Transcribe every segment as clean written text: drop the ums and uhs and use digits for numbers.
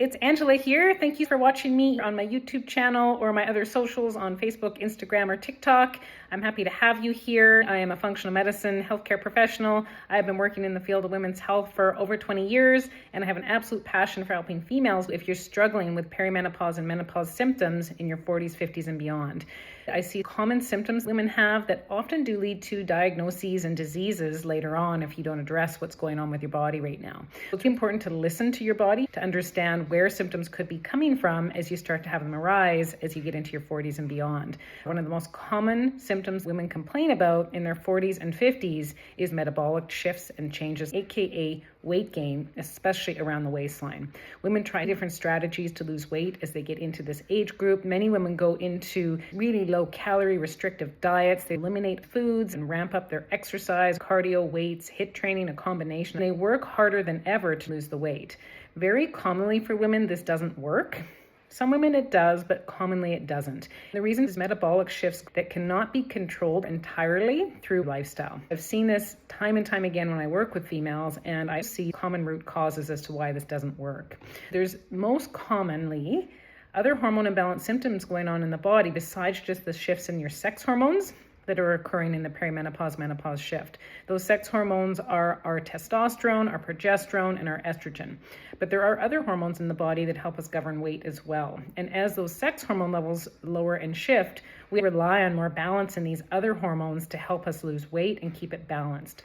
It's Angela here. Thank you for watching me on my YouTube channel or my other socials on Facebook, Instagram, or TikTok. I'm happy to have you here. I am a functional medicine healthcare professional. I've been working in the field of women's health for over 20 years, and I have an absolute passion for helping females if you're struggling with perimenopause and menopause symptoms in your 40s, 50s, and beyond. I see common symptoms women have that often do lead to diagnoses and diseases later on if you don't address what's going on with your body right now. It's important to listen to your body to understand where symptoms could be coming from as you start to have them arise as you get into your 40s and beyond. One of the most common symptoms women complain about in their 40s and 50s is metabolic shifts and changes, aka weight gain, especially around the waistline. Women try different strategies to lose weight as they get into this age group. Many women go into really low calorie restrictive diets. They eliminate foods and ramp up their exercise, cardio, weights, HIIT training, a combination. They work harder than ever to lose the weight. Very commonly for women, this doesn't work. Some women it does, but commonly it doesn't. The reason is metabolic shifts that cannot be controlled entirely through lifestyle. I've seen this time and time again when I work with females, and I see common root causes as to why this doesn't work. There's most commonly other hormone imbalance symptoms going on in the body besides just the shifts in your sex hormones that are occurring in the perimenopause-menopause shift. Those sex hormones are our testosterone, our progesterone, and our estrogen. But there are other hormones in the body that help us govern weight as well. And as those sex hormone levels lower and shift, we rely on more balance in these other hormones to help us lose weight and keep it balanced.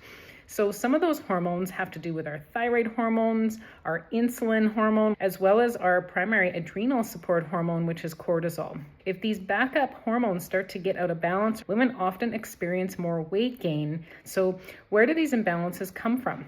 So some of those hormones have to do with our thyroid hormones, our insulin hormone, as well as our primary adrenal support hormone, which is cortisol. If these backup hormones start to get out of balance, women often experience more weight gain. So where do these imbalances come from?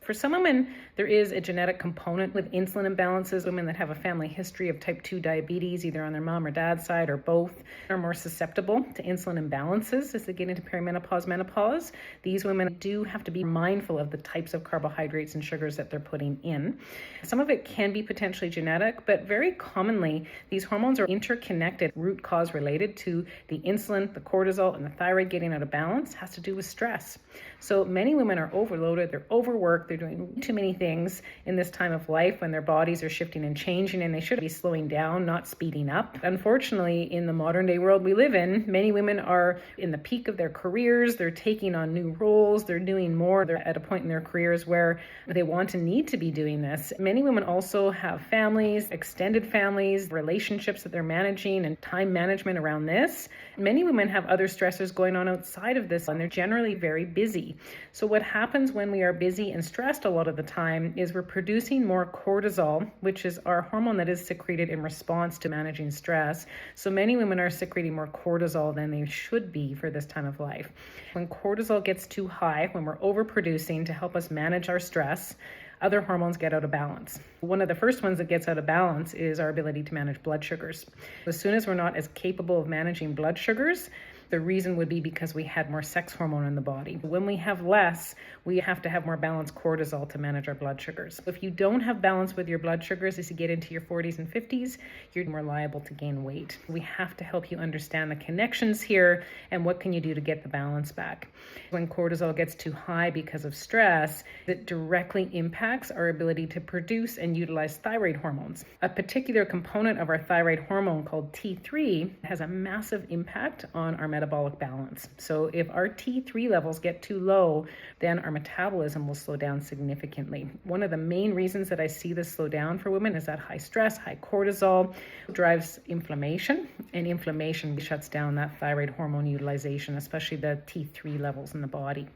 For some women, there is a genetic component with insulin imbalances. Women that have a family history of type 2 diabetes, either on their mom or dad's side or both, are more susceptible to insulin imbalances as they get into perimenopause, menopause. These women do have to be mindful of the types of carbohydrates and sugars that they're putting in. Some of it can be potentially genetic, but very commonly, these hormones are interconnected, root cause related to the insulin, the cortisol, and the thyroid getting out of balance has to do with stress. So many women are overloaded, they're overworked, they're doing too many things in this time of life when their bodies are shifting and changing, and they should be slowing down, not speeding up. Unfortunately, in the modern day world we live in, many women are in the peak of their careers, they're taking on new roles, they're doing more, they're at a point in their careers where they want and need to be doing this. Many women also have families, extended families, relationships that they're managing, and time management around this. Many women have other stressors going on outside of this, and they're generally very busy. So what happens when we are busy and stressed a lot of the time is we're producing more cortisol, which is our hormone that is secreted in response to managing stress. So many women are secreting more cortisol than they should be for this time of life. When cortisol gets too high, when we're overproducing to help us manage our stress, other hormones get out of balance. One of the first ones that gets out of balance is our ability to manage blood sugars. As soon as we're not as capable of managing blood sugars, the reason would be because we had more sex hormone in the body. When we have less, we have to have more balanced cortisol to manage our blood sugars. If you don't have balance with your blood sugars as you get into your 40s and 50s, you're more liable to gain weight. We have to help you understand the connections here and what can you do to get the balance back. When cortisol gets too high because of stress, it directly impacts our ability to produce and utilize thyroid hormones. A particular component of our thyroid hormone called T3 has a massive impact on our metabolic balance. So if our T3 levels get too low, then our metabolism will slow down significantly. One of the main reasons that I see this slow down for women is that high stress, high cortisol drives inflammation, and inflammation shuts down that thyroid hormone utilization, especially the T3 levels in the body.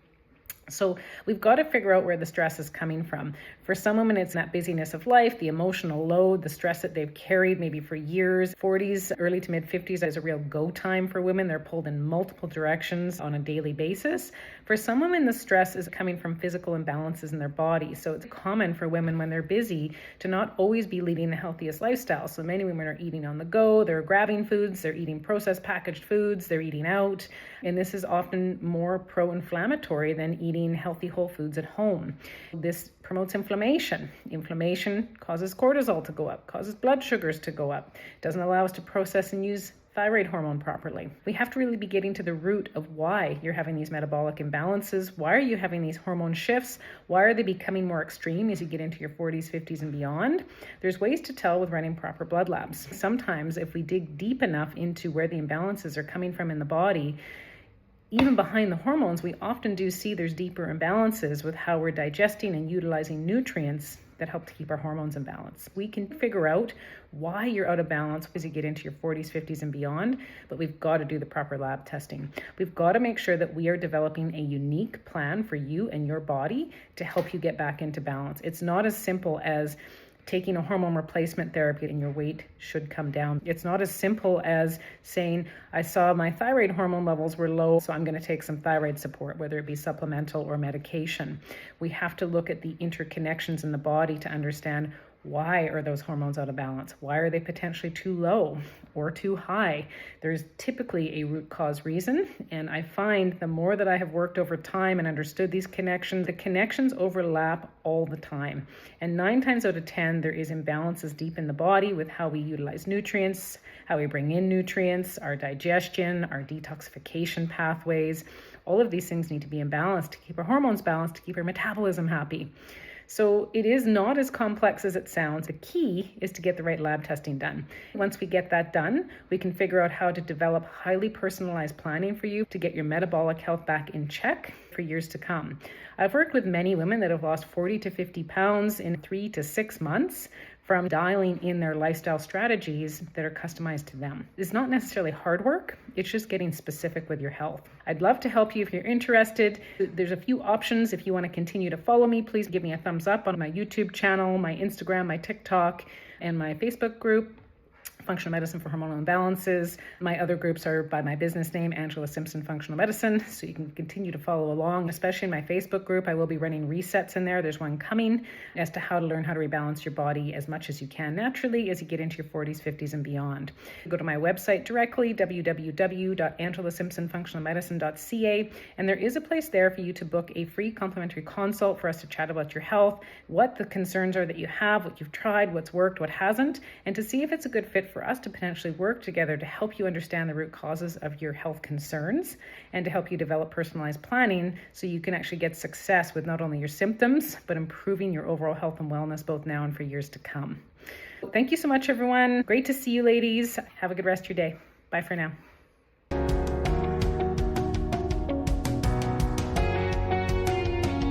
So we've got to figure out where the stress is coming from. For some women, it's that busyness of life, the emotional load, the stress that they've carried maybe for years. 40s, early to mid 50s is a real go time for women. They're pulled in multiple directions on a daily basis. For some women, the stress is coming from physical imbalances in their body. So it's common for women when they're busy to not always be leading the healthiest lifestyle. So many women are eating on the go, they're grabbing foods, they're eating processed packaged foods, they're eating out. And this is often more pro-inflammatory than eating healthy whole foods at home. This promotes inflammation. Inflammation causes cortisol to go up, causes blood sugars to go up, doesn't allow us to process and use thyroid hormone properly. We have to really be getting to the root of why you're having these metabolic imbalances. Why are you having these hormone shifts? Why are they becoming more extreme as you get into your 40s, 50s, and beyond? There's ways to tell with running proper blood labs. Sometimes if we dig deep enough into where the imbalances are coming from in the body, even behind the hormones, we often do see there's deeper imbalances with how we're digesting and utilizing nutrients that help to keep our hormones in balance. We can figure out why you're out of balance as you get into your 40s, 50s, and beyond, but we've got to do the proper lab testing. We've got to make sure that we are developing a unique plan for you and your body to help you get back into balance. It's not as simple as taking a hormone replacement therapy and your weight should come down. It's not as simple as saying, I saw my thyroid hormone levels were low, so I'm going to take some thyroid support, whether it be supplemental or medication. We have to look at the interconnections in the body to understand, why are those hormones out of balance? Why are they potentially too low or too high? There's typically a root cause reason, and I find the more that I have worked over time and understood these connections, the connections overlap all the time. And 9 times out of 10, there is imbalances deep in the body with how we utilize nutrients, how we bring in nutrients, our digestion, our detoxification pathways. All of these things need to be in balance to keep our hormones balanced, to keep our metabolism happy. So it is not as complex as it sounds. The key is to get the right lab testing done. Once we get that done, we can figure out how to develop highly personalized planning for you to get your metabolic health back in check for years to come. I've worked with many women that have lost 40 to 50 pounds in 3 to 6 months from dialing in their lifestyle strategies that are customized to them. It's not necessarily hard work, it's just getting specific with your health. I'd love to help you if you're interested. There's a few options. If you want to continue to follow me, please give me a thumbs up on my YouTube channel, my Instagram, my TikTok, and my Facebook group, Functional Medicine for Hormonal Imbalances. My other groups are by my business name, Angela Simpson Functional Medicine, so you can continue to follow along, especially in my Facebook group. I will be running resets in there. There's one coming as to how to learn how to rebalance your body as much as you can naturally as you get into your 40s, 50s, and beyond. Go to my website directly, www.angelasimpsonfunctionalmedicine.ca, and there is a place there for you to book a free complimentary consult for us to chat about your health, what the concerns are that you have, what you've tried, what's worked, what hasn't, and to see if it's a good fit for us to potentially work together to help you understand the root causes of your health concerns and to help you develop personalized planning so you can actually get success with not only your symptoms, but improving your overall health and wellness both now and for years to come. Thank you so much, everyone. Great to see you, ladies. Have a good rest of your day. Bye for now.